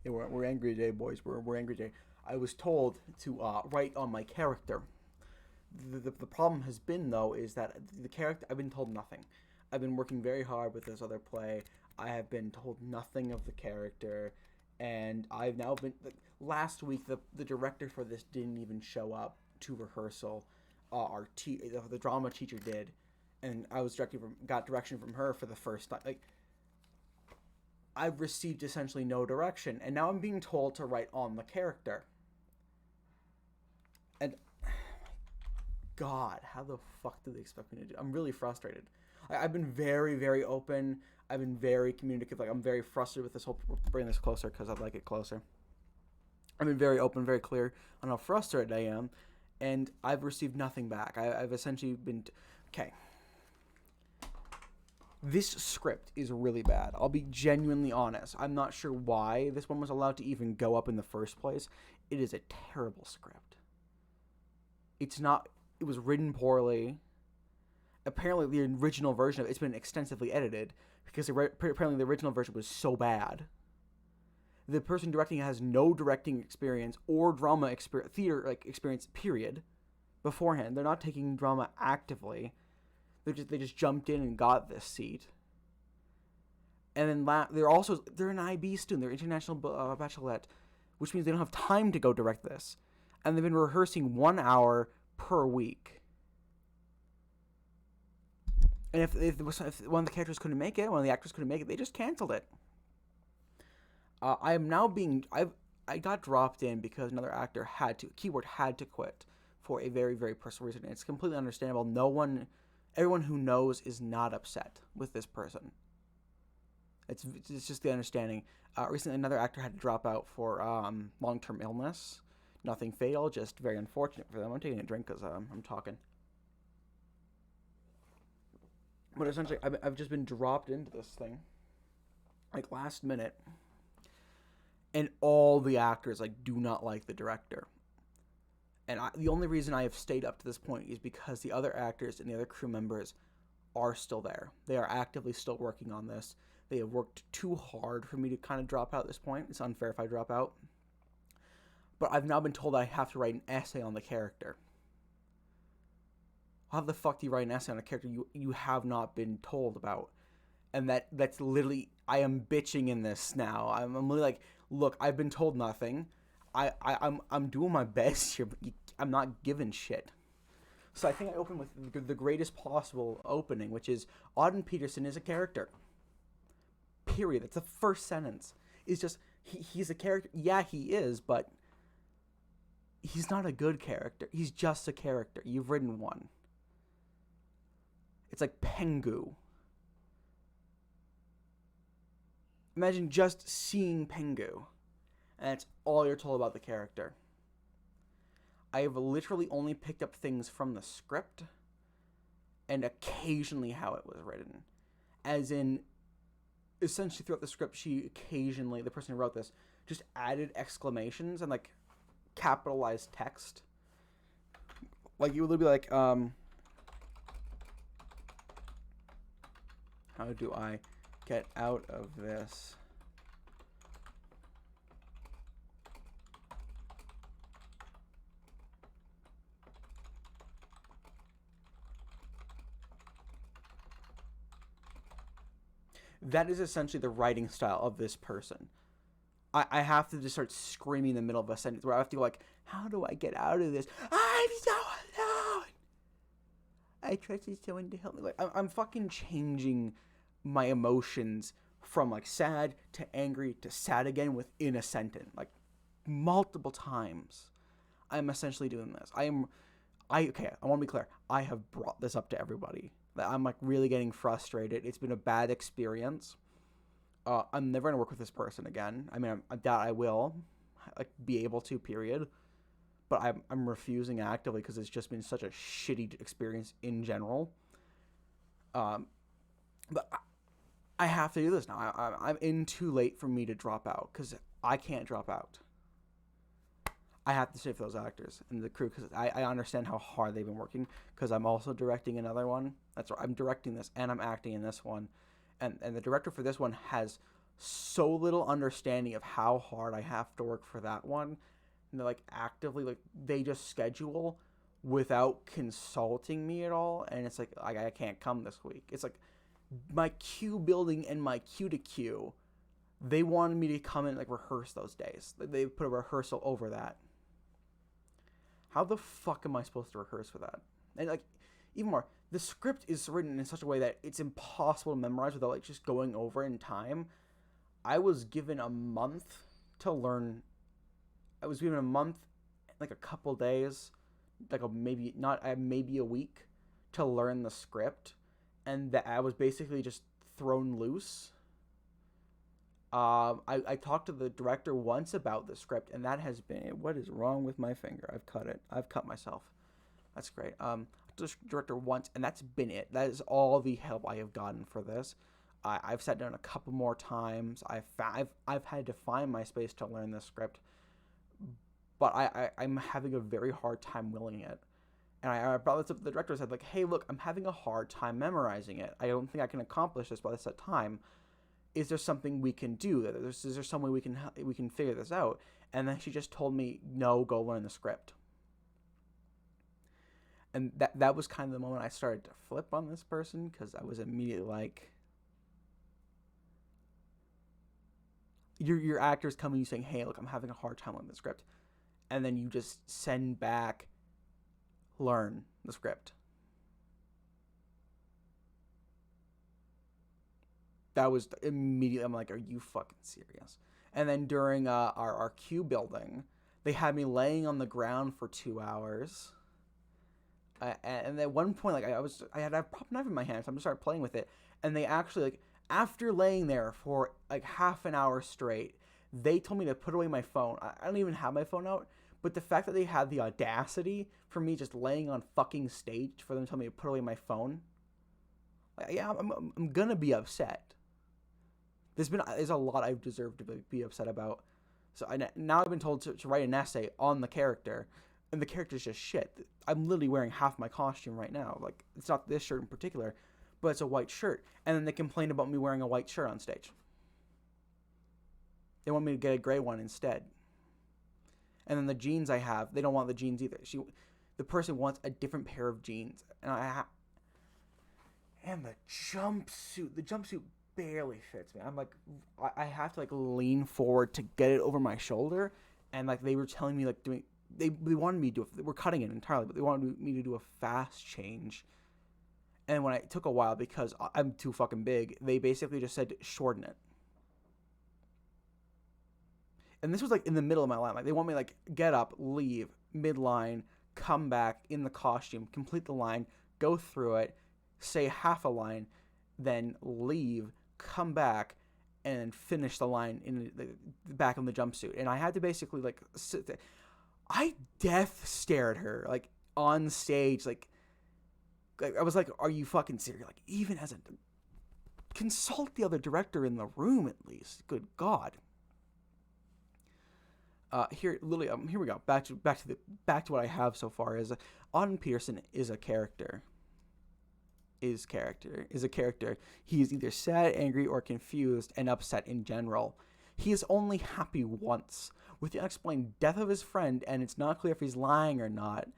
Yeah, we're angry today, boys. We're angry today. I was told to write on my character. The problem has been, though, is that the character, I've been told nothing. I've been working very hard with this other play. I have been told nothing of the character. And I've now been. Last week, the director for this didn't even show up to rehearsal. The drama teacher did. And I was got direction from her for the first time. Like, I've received essentially no direction, and now I'm being told to write on the character. And God, how the fuck do they expect me to do? I'm really frustrated. I've been very, very open. I've been very communicative. Like, I'm very frustrated with this whole. Bring this closer because I'd like it closer. I've been very open, very clear on how frustrated I am, and I've received nothing back. I've essentially been. Okay. This script is really bad. I'll be genuinely honest. I'm not sure why this one was allowed to even go up in the first place. It is a terrible script. It's not. It was written poorly. Apparently, the original version of it's been extensively edited because apparently the original version was so bad. The person directing it has no directing experience or drama experience, theater experience. Period. Beforehand, they're not taking drama actively. They just jumped in and got this seat. And then they're an IB student. They're international bachelorette, which means they don't have time to go direct this. And they've been rehearsing 1 hour per week. And if one of the characters couldn't make it, one of the actors couldn't make it, they just canceled it. I am now I got dropped in because another actor had to quit for a very, very personal reason. And it's completely understandable. Everyone who knows is not upset with this person. It's just the understanding. Recently, another actor had to drop out for long-term illness. Nothing fatal, just very unfortunate for them. I'm taking a drink because I'm talking. But essentially, I've just been dropped into this thing, like last minute, and all the actors do not like the director. And the only reason I have stayed up to this point is because the other actors and the other crew members are still there. They are actively still working on this. They have worked too hard for me to kind of drop out at this point. It's unfair if I drop out. But I've now been told I have to write an essay on the character. How the fuck do you write an essay on a character you have not been told about? And that's literally, I am bitching in this now. I'm literally look, I've been told nothing. I'm doing my best here, but I'm not giving shit. So I think I open with the greatest possible opening, which is Auden Peterson is a character. Period. That's the first sentence. It's just he's a character. Yeah, he is, but he's not a good character. He's just a character. You've written one. It's like Pengu. Imagine just seeing Pengu. And that's all you're told about the character. I have literally only picked up things from the script and occasionally how it was written. As in, essentially throughout the script, the person who wrote this, just added exclamations and capitalized text. You would be like, how do I get out of this? That is essentially the writing style of this person. I have to just start screaming in the middle of a sentence where I have to go how do I get out of this? I'm so alone. I trusted someone to help me. I'm fucking changing my emotions from sad to angry to sad again within a sentence, multiple times. I'm essentially doing this. I want to be clear. I have brought this up to everybody. I'm really getting frustrated. It's been a bad experience. I'm never gonna work with this person again. I mean, I doubt I will, be able to. Period. But I'm refusing actively because it's just been such a shitty experience in general. But I have to do this now. I'm in too late for me to drop out because I can't drop out. I have to stay for those actors and the crew because I understand how hard they've been working because I'm also directing another one. That's right. I'm directing this and I'm acting in this one. And the director for this one has so little understanding of how hard I have to work for that one. And they're like actively like they just schedule without consulting me at all, and it's like I can't come this week. It's like my queue building and my queue to queue. They wanted me to come and like rehearse those days. They put a rehearsal over that. How the fuck am I supposed to rehearse for that? And like even more, the script is written in such a way that it's impossible to memorize without like just going over in time. I was given a month to learn. I was given a month, like a couple days, like maybe a week to learn the script, and that I was basically just thrown loose. I talked to the director once about the script, and that has been it. What is wrong with my finger? I've cut it. I've cut myself. That's great. I talked to the director once, and that's been it. That is all the help I have gotten for this. I've sat down a couple more times. I've had to find my space to learn this script, but I'm having a very hard time willing it. And I brought this up to the director and said, like, hey, look, I'm having a hard time memorizing it. I don't think I can accomplish this by this set time. Is there something we can do? Is there some way we can figure this out? And then she just told me, no, go learn the script. And that was kind of the moment I started to flip on this person, because I was immediately like, your actor's coming to you saying, hey, look, I'm having a hard time learning the script. And then you just send back, learn the script. That was immediately, I'm like, are you fucking serious? And then during our queue building, they had me laying on the ground for 2 hours. And at one point, like I had a prop knife in my hand, so I'm just started playing with it. And they actually, like, after laying there for like half an hour straight, they told me to put away my phone. I don't even have my phone out, but the fact that they had the audacity for me just laying on fucking stage for them to tell me to put away my phone, like, yeah, I'm gonna be upset. There's a lot I've deserved to be upset about. So now I've been told to write an essay on the character, and the character's just shit. I'm literally wearing half my costume right now. Like, it's not this shirt in particular, but it's a white shirt. And then they complain about me wearing a white shirt on stage. They want me to get a gray one instead. And then the jeans I have, they don't want the jeans either. The person wants a different pair of jeans. And the jumpsuit barely fits me. I'm like, I have to like lean forward to get it over my shoulder. And like they were telling me like they wanted me to we're cutting it entirely, but they wanted me to do a fast change. And when it took a while because I'm too fucking big, they basically just said shorten it. And this was like in the middle of my line. Like they want me to like get up, leave, midline, come back in the costume, complete the line, go through it, say half a line, then leave, come back, and finish the line in the back of the jumpsuit. And I had to basically like sit there. I death stared her like on stage. Like I was like, "Are you fucking serious?" Like even as a consult the other director in the room at least. Good God. Here we go. Back to what I have so far. Is Auden Peterson is a character. Is a character. He is either sad, angry, or confused and upset in general. He is only happy once, with the unexplained death of his friend, and it's not clear if he's lying or not.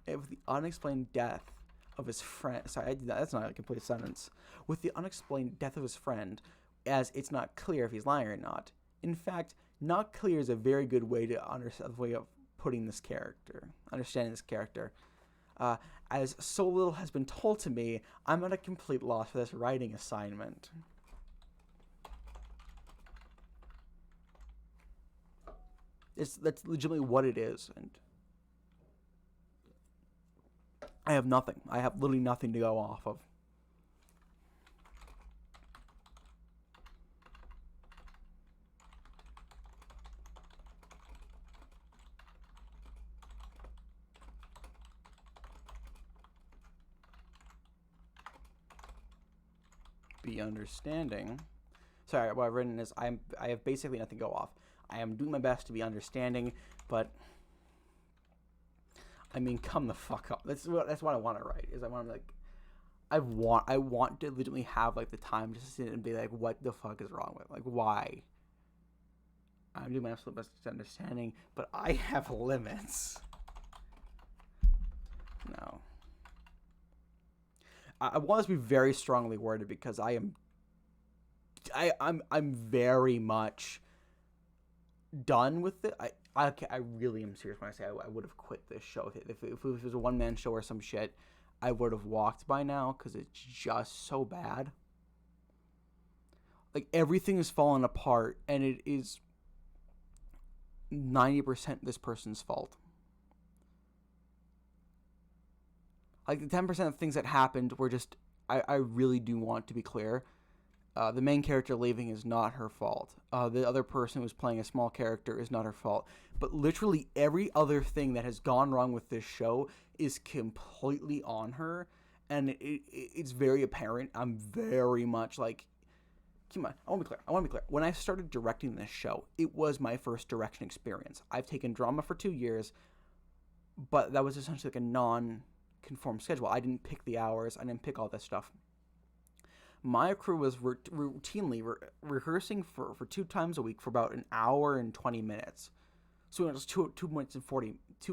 With the unexplained death of his friend, that's not a complete sentence. With the unexplained death of his friend, as it's not clear if he's lying or not. In fact, not clear is a very good way of putting this character, understanding this character. As so little has been told to me, I'm at a complete loss for this writing assignment. That's legitimately what it is, and I have nothing. I have literally nothing to go off of. Be understanding. Sorry, what I've written is I have basically nothing to go off. I am doing my best to be understanding, but I mean, come the fuck up. That's what I want to write. Is I want to be like, I want to legitimately have like the time to sit and be like, what the fuck is wrong with, like, why? I'm doing my absolute best to understanding, but I have limits. No. I want this to be very strongly worded because I'm very much done with it. I really am serious when I say I would have quit this show if it was a one man show or some shit. I would have walked by now because it's just so bad. Like, everything is falling apart, and it is 90% this person's fault. Like, the 10% of things that happened were just, I really do want to be clear. The main character leaving is not her fault. The other person who's playing a small character is not her fault. But literally every other thing that has gone wrong with this show is completely on her. And it's very apparent. I'm very much like, keep in mind, I want to be clear. When I started directing this show, it was my first direction experience. I've taken drama for 2 years, but that was essentially like a non-conformed schedule. I didn't pick the hours. I didn't pick all this stuff. My crew was routinely rehearsing for 2 times a week for about an hour and 20 minutes. So it was 2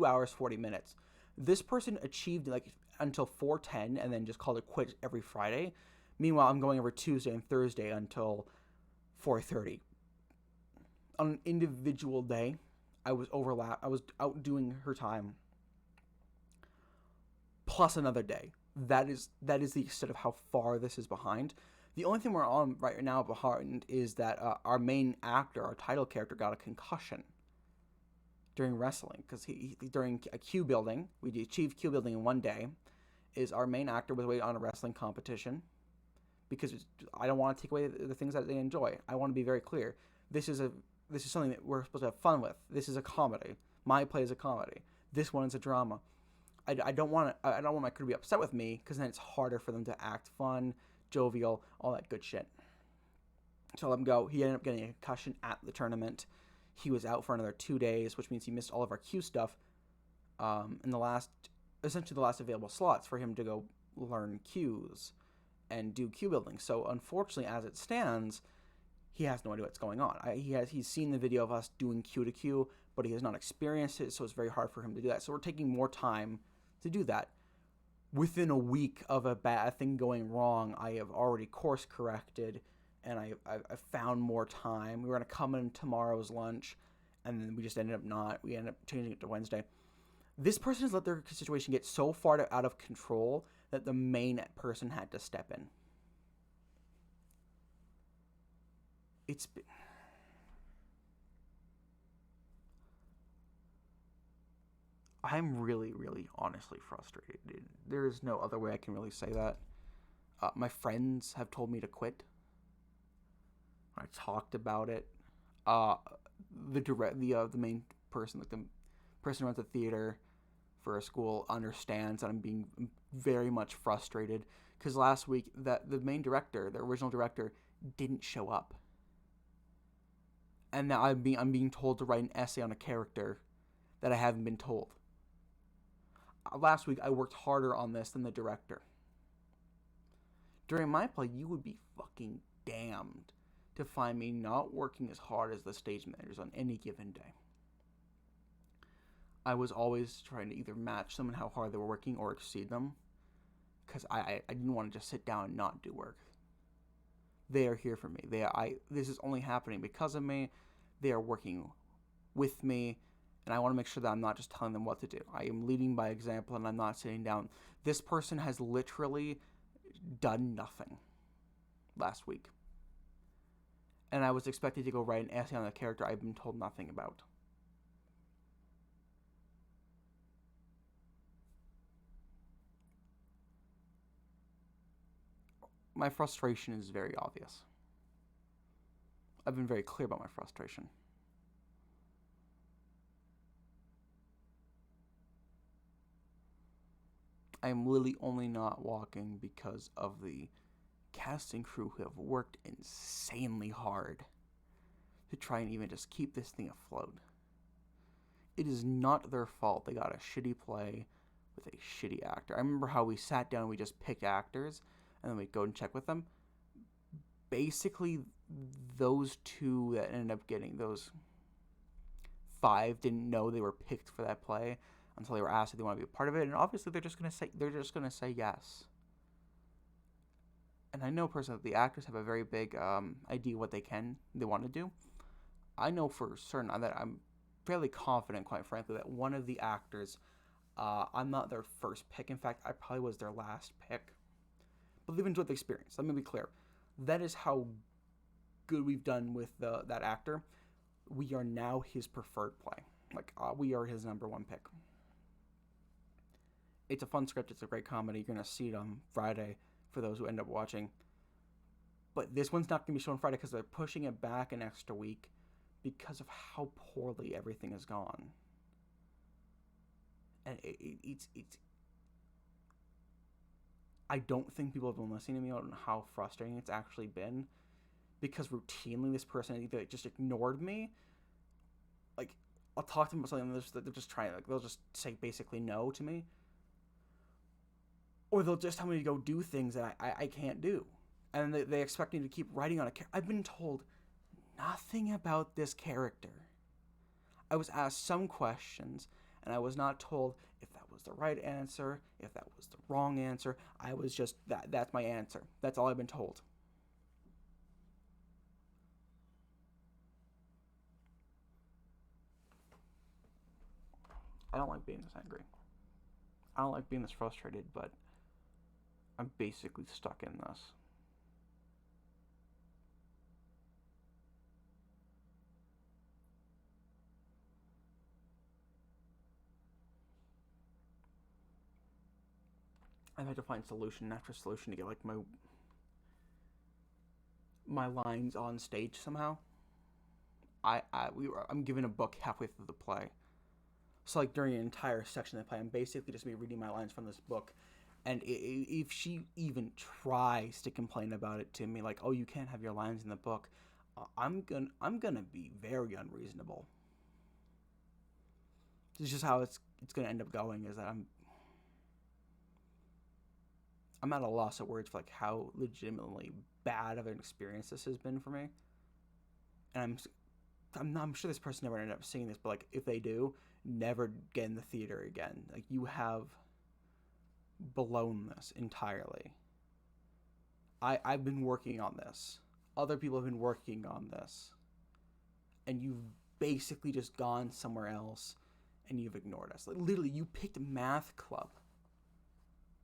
hours, 40 minutes. This person achieved like until 4:10 and then just called it quits every Friday. Meanwhile, I'm going over Tuesday and Thursday until 4:30. On an individual day, I was outdoing her time plus another day. That is the extent of how far this is behind. The only thing we're on right now behind is that our main actor, our title character, got a concussion during wrestling because he during a queue building. We achieved queue building in one day. Is our main actor was away on a wrestling competition because I don't want to take away the things that they enjoy. I want to be very clear. This is something that we're supposed to have fun with. This is a comedy. My play is a comedy. This one is a drama. I don't want my crew to be upset with me because then it's harder for them to act fun, jovial, all that good shit. So let him go. He ended up getting a concussion at the tournament. He was out for another 2 days, which means he missed all of our queue stuff. In essentially the last available slots for him to go learn queues and do queue building. So unfortunately, as it stands, he has no idea what's going on. He's seen the video of us doing queue to queue, but he has not experienced it, so it's very hard for him to do that. So we're taking more time to do that. Within a week of a bad thing going wrong, I have already course corrected, and I found more time. We were going to come in tomorrow's lunch, and then we just ended up not. We ended up changing it to Wednesday. This person has let their situation get so far out of control that the main person had to step in. It's been... I'm really, really, honestly frustrated. There is no other way I can really say that. My friends have told me to quit. I talked about it. The main person, like the person who runs the theater for a school, understands that I'm being very much frustrated because last week that the main director, the original director, didn't show up, and now I'm being told to write an essay on a character that I haven't been told. Last week I worked harder on this than the director. During my play, you would be fucking damned to find me not working as hard as the stage managers on any given day. I was always trying to either match them in how hard they were working or exceed them, because I didn't want to just sit down and not do work. They are here for me. This is only happening because of me. They are working with me, and I want to make sure that I'm not just telling them what to do. I am leading by example, and I'm not sitting down. This person has literally done nothing last week, and I was expected to go write an essay on a character I've been told nothing about. My frustration is very obvious. I've been very clear about my frustration. I am literally only not walking because of the casting crew who have worked insanely hard to try and even just keep this thing afloat. It is not their fault they got a shitty play with a shitty actor. I remember how we sat down and we just picked actors and then we'd go and check with them. Basically, those two that ended up getting those 5 didn't know they were picked for that play until they were asked if they want to be a part of it, and obviously they're just gonna say yes. And I know personally that the actors have a very big idea what they want to do. I know for certain that I'm fairly confident, quite frankly, that one of the actors, I'm not their first pick. In fact, I probably was their last pick. But they've enjoyed the experience. Let me be clear. That is how good we've done with that actor. We are now his preferred play. We are his number 1 pick. It's a fun script. It's a great comedy. You're going to see it on Friday for those who end up watching. But this one's not going to be shown Friday because they're pushing it back an extra week because of how poorly everything has gone. And it's I don't think people have been listening to me on how frustrating it's actually been, because routinely this person either just ignored me. Like, I'll talk to them about something and they're just trying, they'll just say basically no to me. Or they'll just tell me to go do things that I can't do. And they expect me to keep writing on a character. I've been told nothing about this character. I was asked some questions, and I was not told if that was the right answer, if that was the wrong answer. I was just, that's my answer. That's all I've been told. I don't like being this angry. I don't like being this frustrated, but I'm basically stuck in this. I've had to find solution after solution to get like my lines on stage somehow. I'm given a book halfway through the play. So like during an entire section of the play, I'm basically just me reading my lines from this book. And if she even tries to complain about it to me, like, oh, you can't have your lines in the book, I'm gonna be very unreasonable. This is just how it's gonna end up going. Is that I'm at a loss of words for like how legitimately bad of an experience this has been for me. And I'm sure this person never ended up seeing this, but like if they do, never get in the theater again. Like, you have blown this entirely. I've been working on this. Other people have been working on this. And you've basically just gone somewhere else and you've ignored us. Like, literally, you picked math club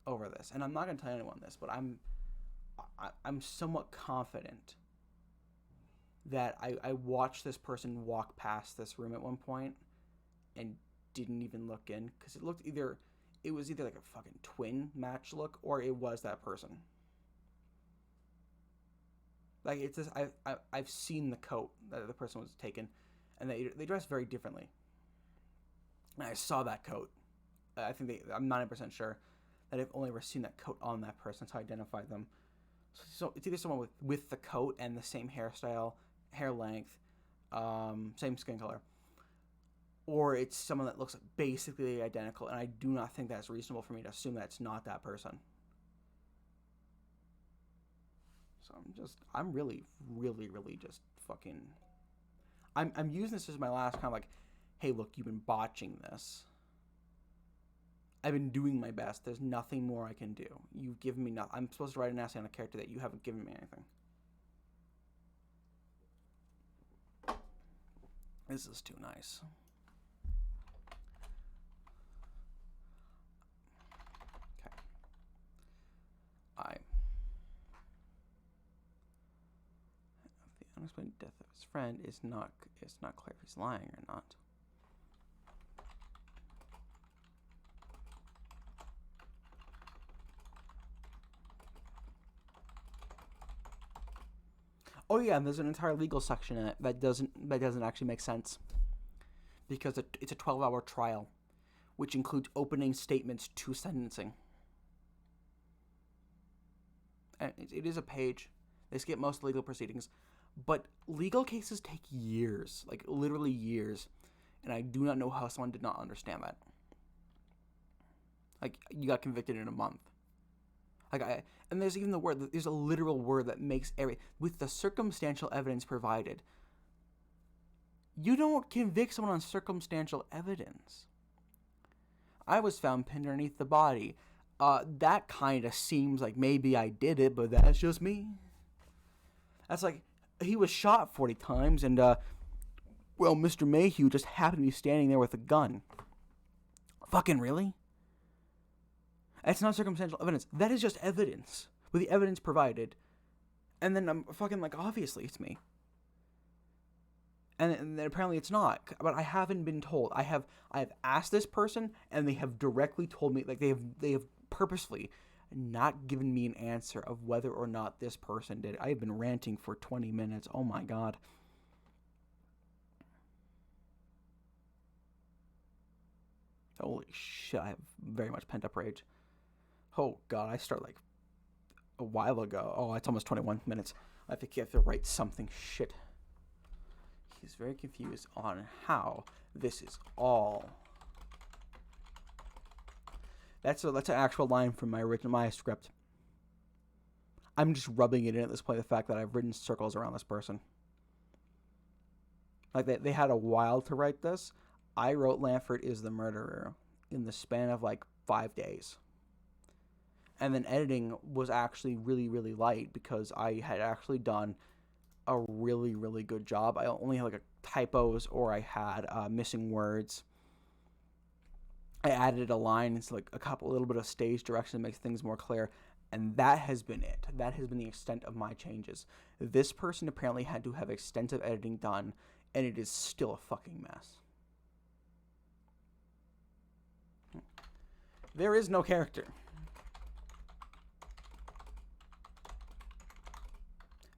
over this. And I'm not going to tell anyone this, but I'm somewhat confident that I watched this person walk past this room at one point and didn't even look in, because it was either like a fucking twin match look, or it was that person. Like, it's just, I've seen the coat that the person was taken, and they dress very differently. And I saw that coat. I'm 90% sure that I've only ever seen that coat on that person, so I identified them. So it's either someone with the coat and the same hairstyle, hair length, same skin color, or it's someone that looks basically identical, and I do not think that's reasonable for me to assume that it's not that person. So I'm really, really, really just fucking... I'm using this as my last kind of like, hey, look, you've been botching this. I've been doing my best. There's nothing more I can do. You've given me nothing. I'm supposed to write an essay on a character that you haven't given me anything. This is too nice. Okay. The unexplained death of his friend is not clear if he's lying or not. Oh yeah, and there's an entire legal section in it that doesn't actually make sense, because it's a 12-hour trial, which includes opening statements to sentencing. And it is a page. They skip most legal proceedings, but legal cases take years, like literally years, and I do not know how someone did not understand that. Like, you got convicted in a month. And there's even the word, there's a literal word that makes with the circumstantial evidence provided. You don't convict someone on circumstantial evidence. I was found pinned underneath the body. That kind of seems like maybe I did it, but that's just me. That's like, he was shot 40 times, and, Mr. Mayhew just happened to be standing there with a gun. Fucking really? That's not circumstantial evidence. That is just evidence. With the evidence provided. And then I'm fucking like, obviously it's me. And then apparently it's not. But I haven't been told. I have asked this person, and they have directly told me, like, they have purposefully not given me an answer of whether or not this person did it. I have been ranting for 20 minutes. Oh my god. Holy shit, I have very much pent-up rage. Oh god, I start like a while ago. Oh, it's almost 21 minutes. I think you have to write something. Shit. He's very confused on how this is all. That's an actual line from my script. I'm just rubbing it in at this point, the fact that I've written circles around this person. Like, they had a while to write this. I wrote Lanford is the murderer in the span of like 5 days. And then editing was actually really, really light because I had actually done a really, really good job. I only had like typos, or I had missing words. I added a line into like a little bit of stage direction to make things more clear. And that has been it. That has been the extent of my changes. This person apparently had to have extensive editing done, and it is still a fucking mess. There is no character.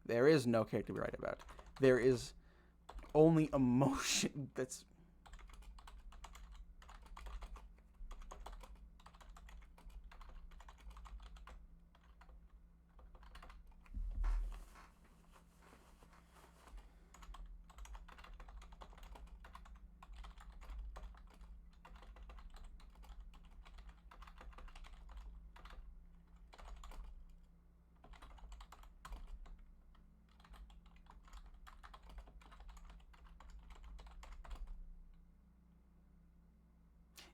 There is no character to be right about. There is only emotion that's...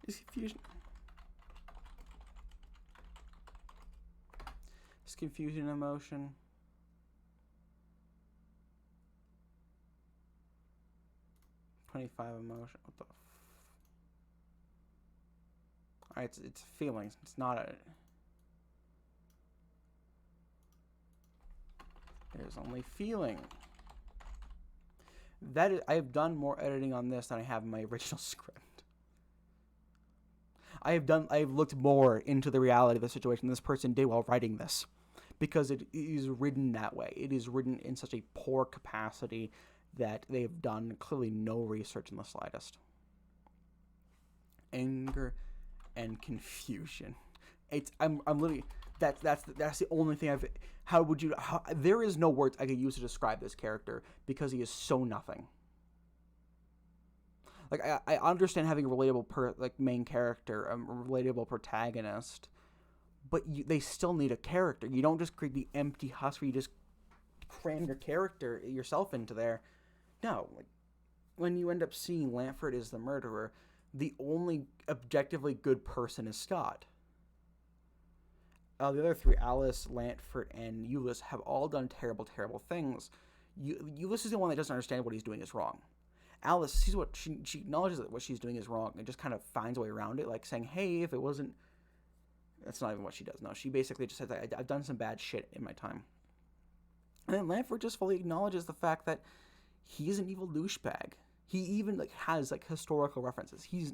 Is confusion. Is confusion emotion? $25 emotion. What the? Alright, it's feelings. It's not a. There's only feeling. That is, I have done more editing on this than I have in my original script. I have looked more into the reality of the situation this person did while writing this, because it is written that way. It is written in such a poor capacity that they have done clearly no research in the slightest. Anger and confusion. I'm literally that's the only thing I've. There is no words I could use to describe this character because he is so nothing. Like, I understand having a relatable main character, a relatable protagonist, but they still need a character. You don't just create the empty husk where you just cram your character yourself into there. No, like, when you end up seeing Lanford is the murderer, the only objectively good person is Scott. The other three, Alice, Lanford, and Euless, have all done terrible, terrible things. Euless is the one that doesn't understand what he's doing is wrong. Alice sees what she acknowledges that what she's doing is wrong and just kind of finds a way around it, like saying, hey, if it wasn't... That's not even what she does. No, she basically just says, I've done some bad shit in my time. And then Lanford just fully acknowledges the fact that he's an evil douchebag. He even has historical references. He's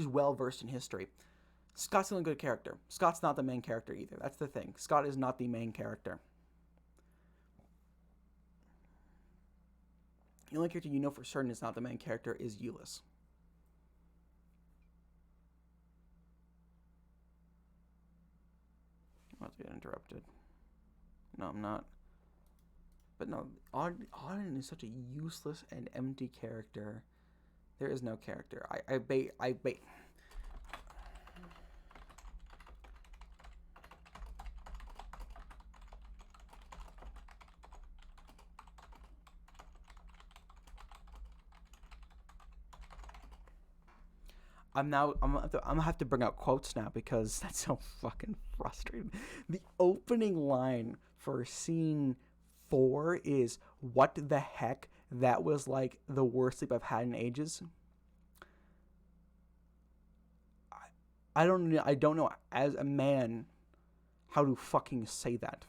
well versed in history. Scott's the only good character. Scott's not the main character either. That's the thing. Scott is not the main character. The only character you know for certain is not the main character is Euless. I'm about to get interrupted. No, I'm not. But no, Auden is such a useless and empty character. There is no character. I bait. I'm gonna have to bring out quotes now because that's so fucking frustrating. The opening line for scene 4 is, "What the heck? That was like the worst sleep I've had in ages." I don't know as a man how to fucking say that.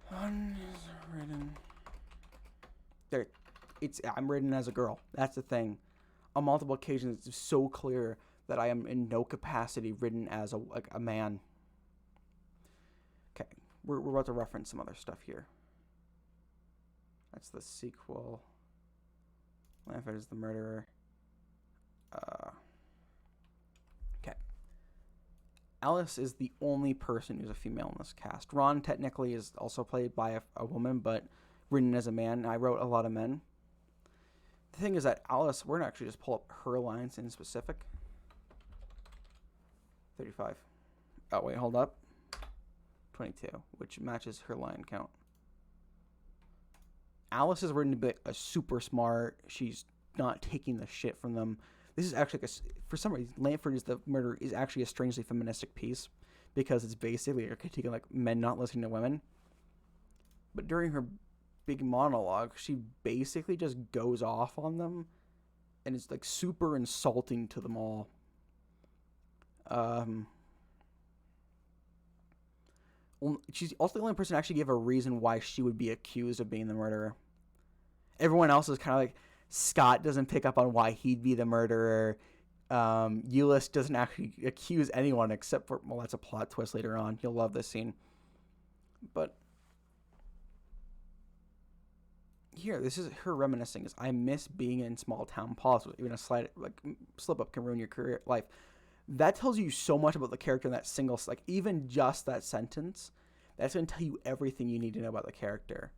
Unwritten. There, I'm written as a girl. That's the thing. On multiple occasions, it's so clear that I am in no capacity written as a man. Okay, we're about to reference some other stuff here. That's the sequel. Lanford is the murderer. Okay. Alice is the only person who's a female in this cast. Ron technically is also played by a woman, but written as a man. I wrote a lot of men. The thing is that Alice, we're going to actually just pull up her lines in specific. 35. Oh, wait, hold up. 22, which matches her line count. Alice is written to be a super smart. She's not taking the shit from them. This is actually, for some reason, Lanford is the murderer is actually a strangely feministic piece because it's basically a critique of like men not listening to women. But during her big monologue, she basically just goes off on them, and it's like super insulting to them all. She's also the only person who actually gave a reason why she would be accused of being the murderer. Everyone else is kind of like, Scott doesn't pick up on why he'd be the murderer. Euless doesn't actually accuse anyone except for, well, that's a plot twist later on. You'll love this scene. But here, this is her reminiscing. Is I miss being in small town politics. Even a slight like slip up can ruin your career life. That tells you so much about the character in that single, like even just that sentence. That's going to tell you everything you need to know about the character.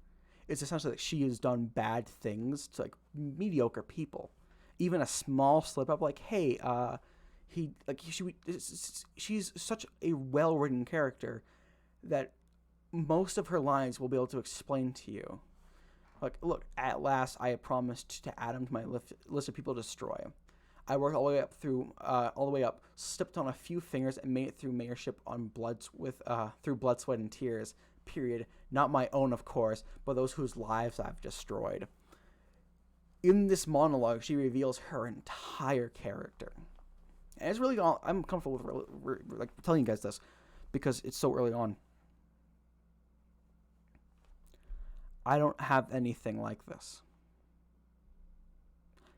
It's essentially that she has done bad things to like mediocre people. Even a small slip up, like, hey, she's such a well-written character that most of her lines will be able to explain to you. Like, look, at last I have promised to add him to my list of people to destroy. I worked all the way up, slipped on a few fingers, and made it through mayorship on through blood, sweat, and tears. Period. Not my own, of course, but those whose lives I've destroyed. In this monologue, she reveals her entire character. And it's really, I'm comfortable with like telling you guys this because it's so early on. I don't have anything like this.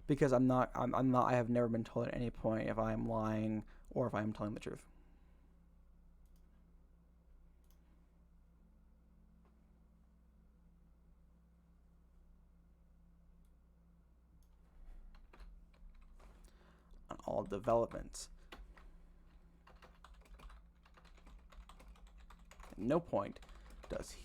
Because I have never been told at any point if I am lying or if I am telling the truth. On all developments. At no point does he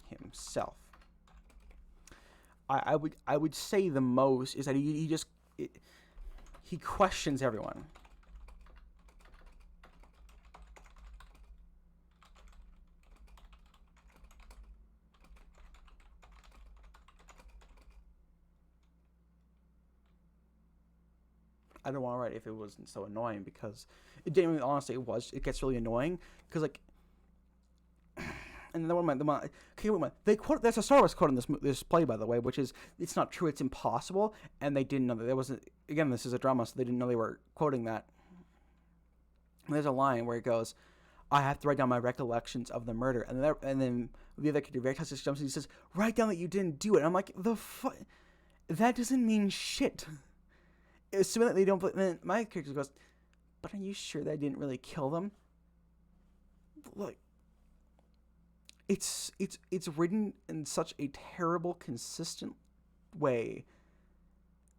himself. I would say the most is that he questions everyone. I don't want to write if it wasn't so annoying because it genuinely, honestly, it was. It gets really annoying because like. And then they quote. That's a Star Wars quote in this play, by the way, which is it's not true. It's impossible, and they didn't know that there wasn't. Again, this is a drama, so they didn't know they were quoting that. And there's a line where it goes, "I have to write down my recollections of the murder," and then the other character just jumps in and he says, "Write down that you didn't do it." And I'm like, that doesn't mean shit. Assuming that they don't. And my character goes, "But are you sure that I didn't really kill them?" Like. It's written in such a terrible, consistent way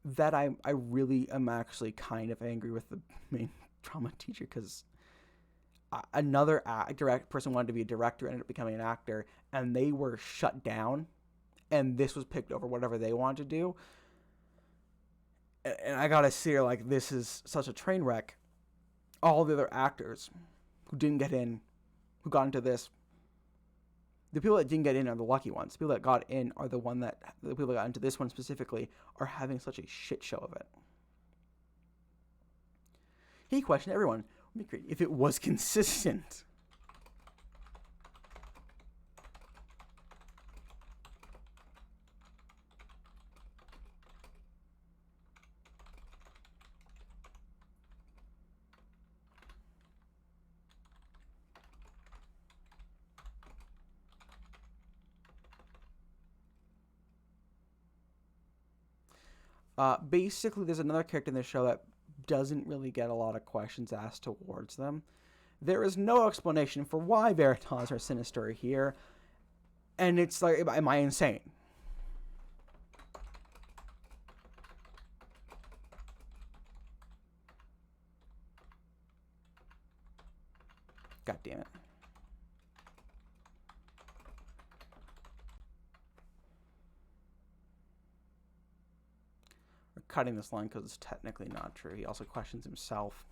that I really am actually kind of angry with the main drama teacher because another direct person wanted to be a director, ended up becoming an actor, and they were shut down, and this was picked over whatever they wanted to do. And I gotta see her like this is such a train wreck. all the other actors who didn't get in, who got into this, the people that didn't get in are the lucky ones. The people that got in are the people that got into this one specifically are having such a shit show of it. He questioned everyone. Would be great if it was consistent. Basically, there's another character in the show that doesn't really get a lot of questions asked towards them. There is no explanation for why Veritas are sinister here, and it's like, am I insane? God damn it. We're cutting this line because it's technically not true. He also questions himself.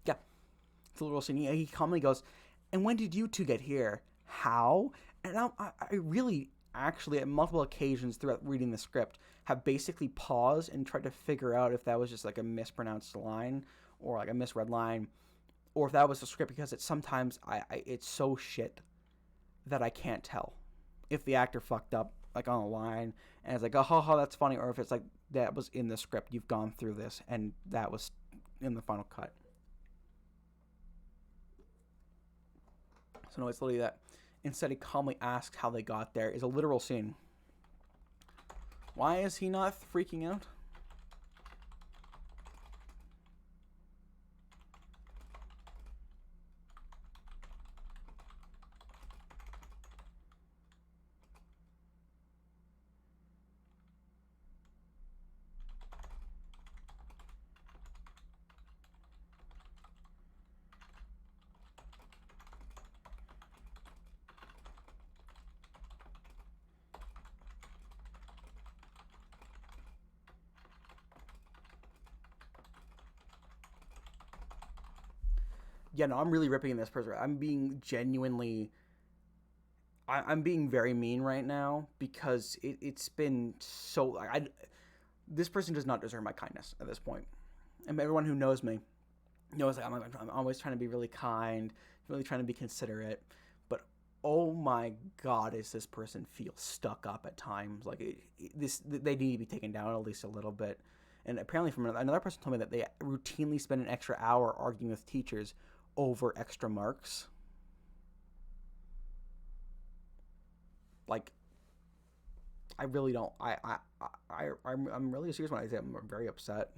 Yeah, it's a little scene. He calmly goes, "And when did you two get here? How?" And I really, actually, at multiple occasions throughout reading the script, have basically paused and tried to figure out if that was just like a mispronounced line or like a misread line, or if that was the script, because it's sometimes it's so shit that I can't tell if the actor fucked up like on a line and it's like, oh, ha, ha, that's funny, or if it's like that was in the script, you've gone through this and that was in the final cut. So no, it's literally that. Instead, he calmly asks how they got there. Is a literal scene. Why is he not freaking out? Yeah, no, I'm really ripping this person. I'm being genuinely. I'm being very mean right now because it's been so. This person does not deserve my kindness at this point. And everyone who knows me knows that I'm always trying to be really kind, really trying to be considerate. But oh my God, is this person feel stuck up at times? Like they need to be taken down at least a little bit. And apparently, from another person told me that they routinely spend an extra hour arguing with teachers over extra marks. Like, I really don't. I'm really serious when I say I'm very upset.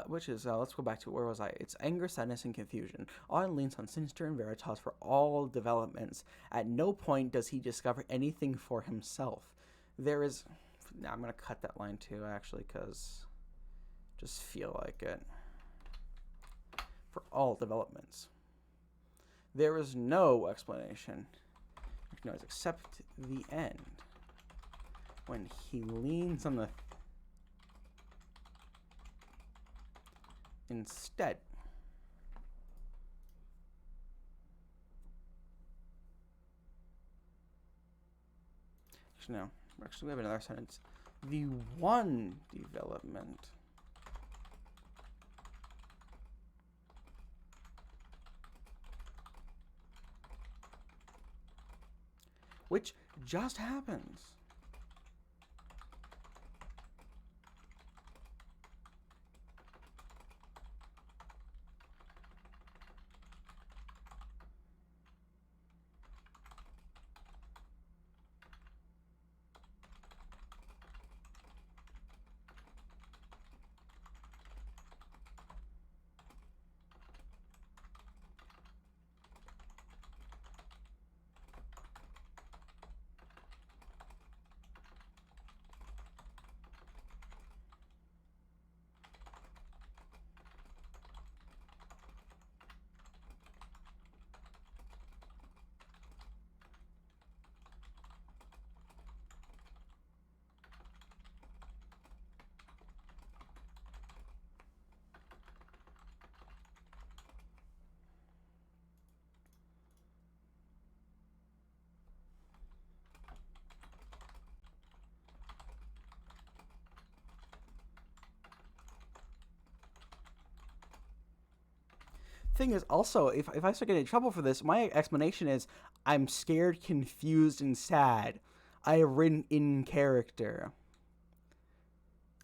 Which is, let's go back to where was I? It's anger, sadness, and confusion. Auden leans on Sinister and Veritas for all developments. At no point does he discover anything for himself. There is. Now I'm gonna cut that line too, actually, because just feel like it. For all developments, there is no explanation. No, except the end, when he leans on the. Instead, no, actually we have another sentence. The one development which just happens. Thing is, also, if I start getting in trouble for this, my explanation is I'm scared, confused, and sad. I have written in character.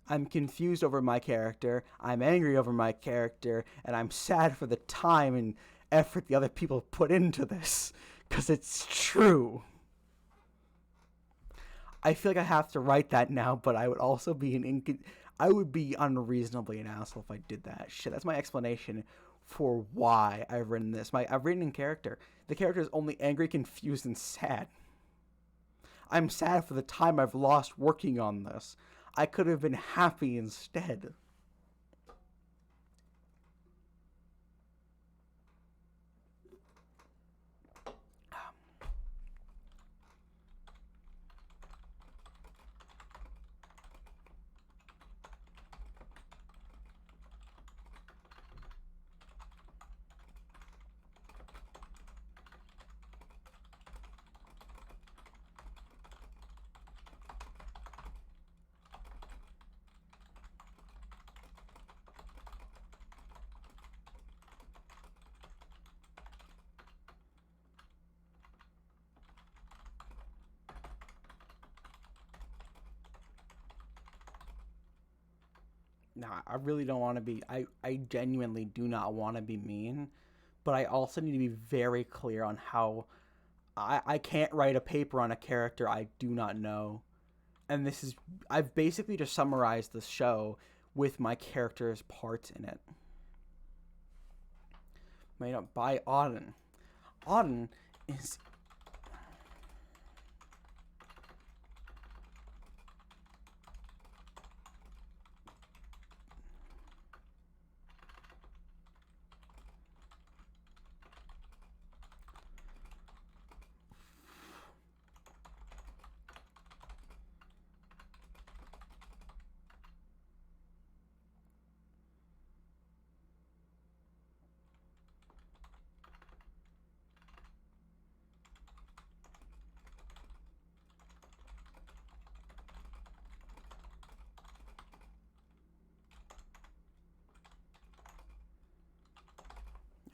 I'm confused over my character, I'm angry over my character, and I'm sad for the time and effort the other people put into this. Because it's true. I feel like I have to write that now, but I would also be I would be unreasonably an asshole if I did that. Shit, that's my explanation for why I've written this. I've written in character. The character is only angry, confused, and sad. I'm sad for the time I've lost working on this. I could have been happy instead. Nah, I really don't want to be. I genuinely do not want to be mean, but I also need to be very clear on how I can't write a paper on a character I do not know. And this is. I've basically just summarized the show with my character's parts in it. Made up by Auden. Auden is.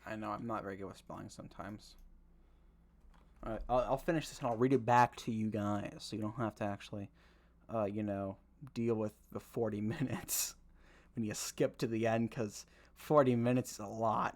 I know I'm not very good with spelling sometimes. Alright, I'll finish this and I'll read it back to you guys so you don't have to actually, you know, deal with the 40 minutes when you skip to the end because 40 minutes is a lot.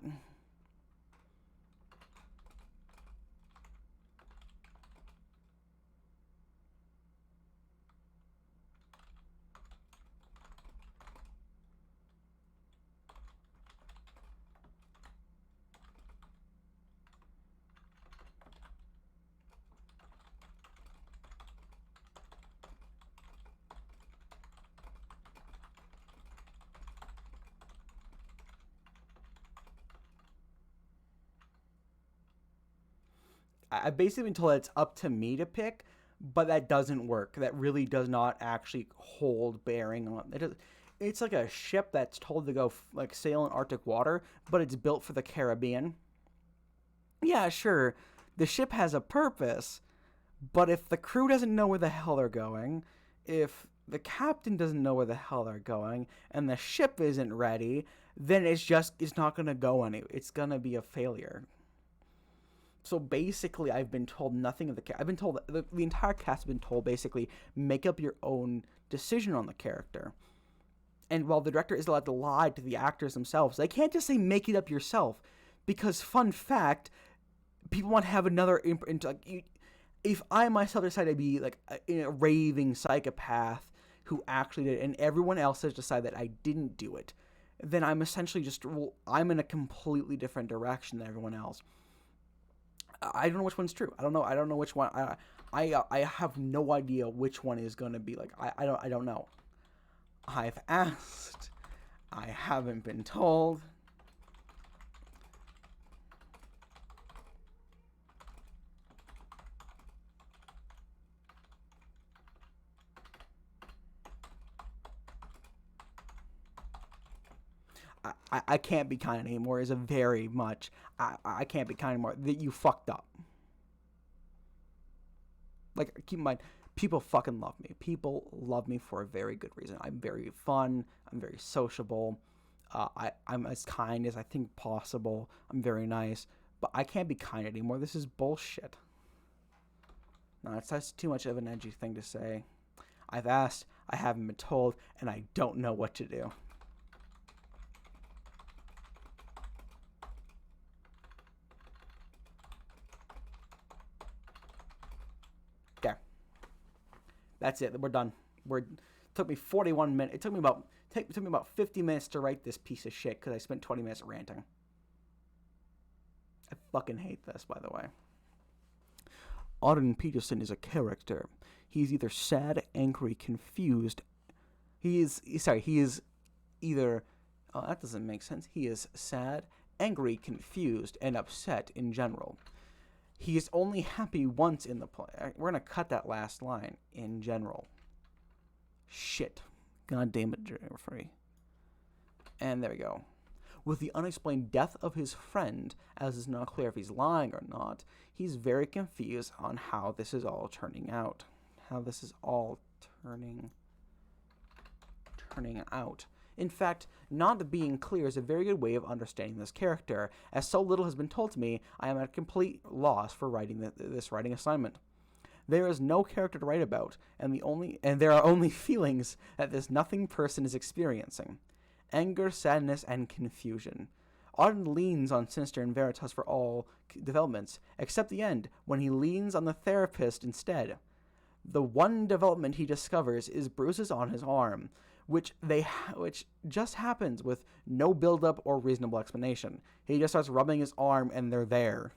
I've basically been told that it's up to me to pick, but that doesn't work. That really does not actually hold bearing on it. It's like a ship that's told to go like sail in Arctic water, but it's built for the Caribbean. Yeah, sure, the ship has a purpose, but if the crew doesn't know where the hell they're going, if the captain doesn't know where the hell they're going, and the ship isn't ready, then it's not gonna go anywhere. It's gonna be a failure. So basically, I've been told nothing of I've been told the entire cast has been told basically make up your own decision on the character. And while the director is allowed to lie to the actors themselves, they can't just say make it up yourself, because fun fact, people want to have another like. If I myself decide to be like a raving psychopath who actually did it, and everyone else has decided that I didn't do it, then I'm essentially just I'm in a completely different direction than everyone else. I don't know which one's true. I don't know. I don't know which one. I have no idea which one is going to be like. I don't know. I've asked. I haven't been told. I can't be kind anymore is a very much I can't be kind anymore that you fucked up. Like, keep in mind, people fucking love me. People love me for a very good reason. I'm very fun. I'm very sociable. I'm as kind as I think possible. I'm very nice, but I can't be kind anymore. This is bullshit. No, that's too much of an edgy thing to say. I've asked, I haven't been told, and I don't know what to do. There. That's it. We're done. It took me 41 minutes. It took me about 50 minutes to write this piece of shit because I spent 20 minutes ranting. I fucking hate this, by the way. Auden Peterson is a character. He's either sad, angry, confused. He is either... Oh, that doesn't make sense. He is sad, angry, confused, and upset in general. He is only happy once in the play. We're going to cut that last line. In general. Shit. God damn it, Jeffrey. And there we go. With the unexplained death of his friend, as it's not clear if he's lying or not, he's very confused on how this is all turning out. How this is all turning out. In fact, not being clear is a very good way of understanding this character. As so little has been told to me, I am at a complete loss for writing this writing assignment. There is no character to write about, and there are only feelings that this nothing person is experiencing. Anger, sadness, and confusion. Auden leans on Sinister and Veritas for all developments, except the end, when he leans on the therapist instead. The one development he discovers is bruises on his arm, which just happens with no build-up or reasonable explanation. He just starts rubbing his arm, and they're there.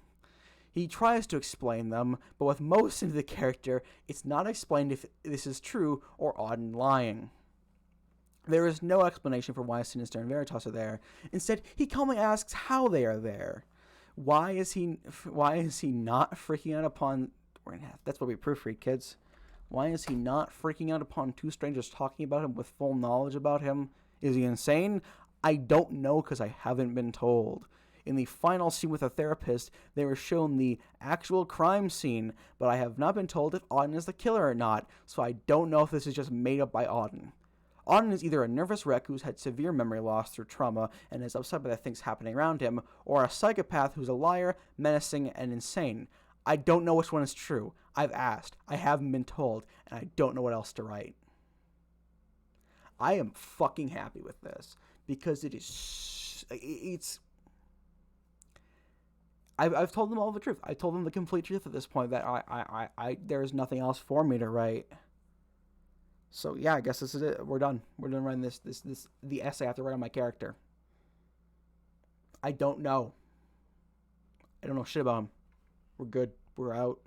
He tries to explain them, but with most of the character, it's not explained if this is true or Auden lying. There is no explanation for why Sinister and Veritas are there. Instead, he calmly asks how they are there. Why is he not freaking out upon... That's what we proofread, kids. Why is he not freaking out upon two strangers talking about him with full knowledge about him? Is he insane? I don't know because I haven't been told. In the final scene with the therapist, they were shown the actual crime scene, but I have not been told if Auden is the killer or not, so I don't know if this is just made up by Auden. Auden is either a nervous wreck who's had severe memory loss through trauma and is upset by the things happening around him, or a psychopath who's a liar, menacing, and insane. I don't know which one is true. I've asked. I haven't been told, and I don't know what else to write. I am fucking happy with this, because it's... I've told them all the truth. I told them the complete truth at this point, that there's nothing else for me to write. So yeah, I guess this is it. We're done. We're done writing the essay I have to write on my character. I don't know. I don't know shit about him. We're good. We're out.